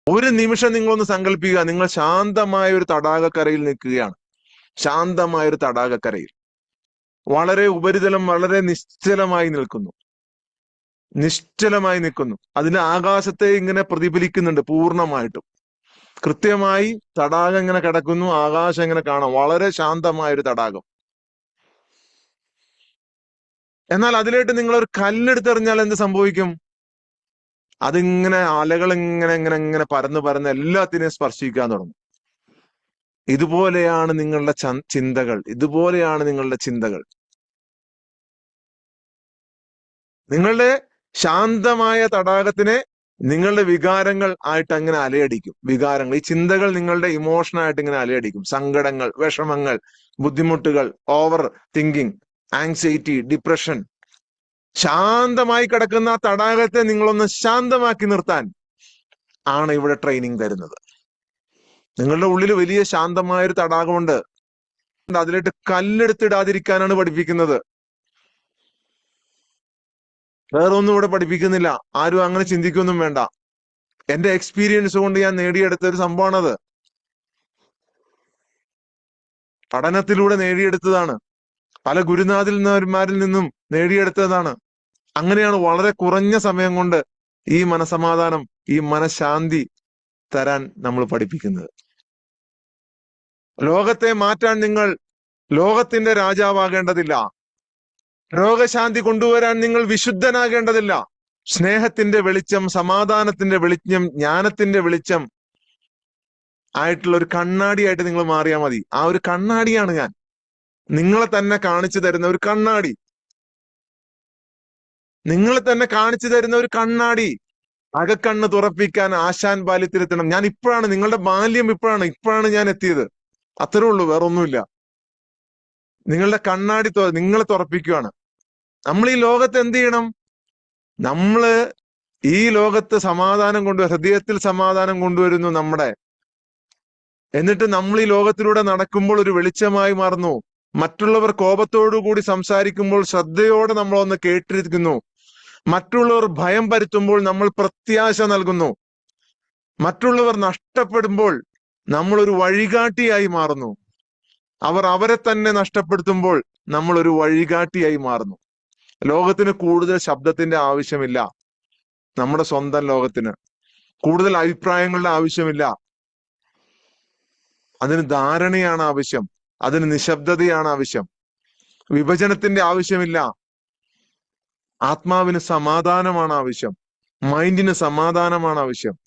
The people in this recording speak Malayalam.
ഒരു നിമിഷം നിങ്ങളൊന്ന് സങ്കല്പിക്കുക, നിങ്ങൾ ശാന്തമായ ഒരു തടാകക്കരയിൽ നിൽക്കുകയാണ്. ശാന്തമായ ഒരു തടാകക്കരയിൽ വളരെ ഉപരിതലം വളരെ നിശ്ചലമായി നിൽക്കുന്നു. നിശ്ചലമായി നിൽക്കുന്നു. അതിന് ആകാശത്തെ ഇങ്ങനെ പ്രതിഫലിക്കുന്നുണ്ട് പൂർണ്ണമായിട്ടും. കൃത്യമായി തടാകം ഇങ്ങനെ കിടക്കുന്നു, ആകാശം ഇങ്ങനെ കാണാം. വളരെ ശാന്തമായ ഒരു തടാകം. എന്നാൽ അതിലേക്ക് നിങ്ങൾ ഒരു കല്ലെടുത്തെറിഞ്ഞാൽ എന്ത് സംഭവിക്കും? അതിങ്ങനെ അലകൾ ഇങ്ങനെ ഇങ്ങനെ ഇങ്ങനെ പരന്ന് പരന്ന് എല്ലാത്തിനെയും സ്പർശിക്കാൻ തുടങ്ങും. ഇതുപോലെയാണ് നിങ്ങളുടെ ചിന്തകൾ. ഇതുപോലെയാണ് നിങ്ങളുടെ ചിന്തകൾ. നിങ്ങളുടെ ശാന്തമായ തടാകത്തിനെ നിങ്ങളുടെ വികാരങ്ങൾ ആയിട്ട് അങ്ങനെ അലയടിക്കും. വികാരങ്ങൾ, ഈ ചിന്തകൾ നിങ്ങളുടെ ഇമോഷനായിട്ട് ഇങ്ങനെ അലയടിക്കും. സങ്കടങ്ങൾ, വിഷമങ്ങൾ, ബുദ്ധിമുട്ടുകൾ, ഓവർ തിങ്കിങ്, ആങ്സൈറ്റി, ഡിപ്രഷൻ. ശാന്തമായി കിടക്കുന്ന ആ തടാകത്തെ നിങ്ങളൊന്ന് ശാന്തമാക്കി നിർത്താൻ ആണ് ഇവിടെ ട്രെയിനിങ് തരുന്നത്. നിങ്ങളുടെ ഉള്ളിൽ വലിയ ശാന്തമായൊരു തടാകമുണ്ട്. അതിലേക്ക് കല്ലെടുത്തിടാതിരിക്കാനാണ് പഠിപ്പിക്കുന്നത്. വേറെ ഒന്നും ഇവിടെ പഠിപ്പിക്കുന്നില്ല. ആരും അങ്ങനെ ചിന്തിക്കൊന്നും വേണ്ട. എന്റെ എക്സ്പീരിയൻസ് കൊണ്ട് ഞാൻ നേടിയെടുത്ത ഒരു സംഭവമാണത്. പഠനത്തിലൂടെ നേടിയെടുത്തതാണ്. പല ഗുരുനാഥന്മാരിൽ നിന്നും നേടിയെടുത്തതാണ്. അങ്ങനെയാണ് വളരെ കുറഞ്ഞ സമയം കൊണ്ട് ഈ മനസമാധാനം, ഈ മനഃശാന്തി തരാൻ നമ്മൾ പഠിപ്പിക്കുന്നത്. ലോകത്തെ മാറ്റാൻ നിങ്ങൾ ലോകത്തിന്റെ രാജാവാകേണ്ടതില്ല. രോഗശാന്തി കൊണ്ടുവരാൻ നിങ്ങൾ വിശുദ്ധനാകേണ്ടതില്ല. സ്നേഹത്തിന്റെ വെളിച്ചം, സമാധാനത്തിന്റെ വെളിച്ചം, ജ്ഞാനത്തിന്റെ വെളിച്ചം ആയിട്ടുള്ള ഒരു കണ്ണാടിയായിട്ട് നിങ്ങൾ മാറിയാൽ മതി. ആ ഒരു കണ്ണാടിയാണ് ഞാൻ. നിങ്ങളെ തന്നെ കാണിച്ചു തരുന്ന ഒരു കണ്ണാടി. നിങ്ങളെ തന്നെ കാണിച്ചു തരുന്ന ഒരു കണ്ണാടി. അകക്കണ്ണ് തുറപ്പിക്കാൻ ആശാൻ ബാല്യത്തിലെത്തണം. ഞാൻ ഇപ്പോഴാണ്, നിങ്ങളുടെ ബാല്യം ഇപ്പോഴാണ് ഞാൻ എത്തിയത്. അത്രേ ഉള്ളൂ, വേറെ ഒന്നുമില്ല. നിങ്ങളുടെ കണ്ണാടി നിങ്ങളെ തുറപ്പിക്കുകയാണ്. നമ്മൾ ഈ ലോകത്ത് എന്ത് ചെയ്യണം? നമ്മള് ഈ ലോകത്ത് സമാധാനം ഹൃദയത്തിൽ സമാധാനം കൊണ്ടുവരുന്നു നമ്മുടെ. എന്നിട്ട് നമ്മൾ ഈ ലോകത്തിലൂടെ നടക്കുമ്പോൾ ഒരു വെളിച്ചമായി മാറുന്നു. മറ്റുള്ളവർ കോപത്തോടു കൂടി സംസാരിക്കുമ്പോൾ ശ്രദ്ധയോടെ നമ്മളൊന്ന് കേട്ടിരിക്കുന്നു. മറ്റുള്ളവർ ഭയം പരത്തുമ്പോൾ നമ്മൾ പ്രത്യാശ നൽകുന്നു. മറ്റുള്ളവർ നഷ്ടപ്പെടുമ്പോൾ നമ്മൾ ഒരു വഴികാട്ടിയായി മാറുന്നു. അവർ അവരെ തന്നെ നഷ്ടപ്പെടുത്തുമ്പോൾ നമ്മൾ ഒരു വഴികാട്ടിയായി മാറുന്നു. ലോകത്തിന് കൂടുതൽ ശബ്ദത്തിന്റെ ആവശ്യമില്ല. നമ്മുടെ സ്വന്തം ലോകത്തിന് കൂടുതൽ അഭിപ്രായങ്ങളുടെ ആവശ്യമില്ല. അതിന് ധാരണയാണ് ആവശ്യം. അതിന് നിശബ്ദതയാണ് ആവശ്യം. വിഭജനത്തിന്റെ ആവശ്യമില്ല. ആത്മാവിന് സമാധാനമാണ് ആവശ്യം. മൈൻഡിന് സമാധാനമാണ് ആവശ്യം.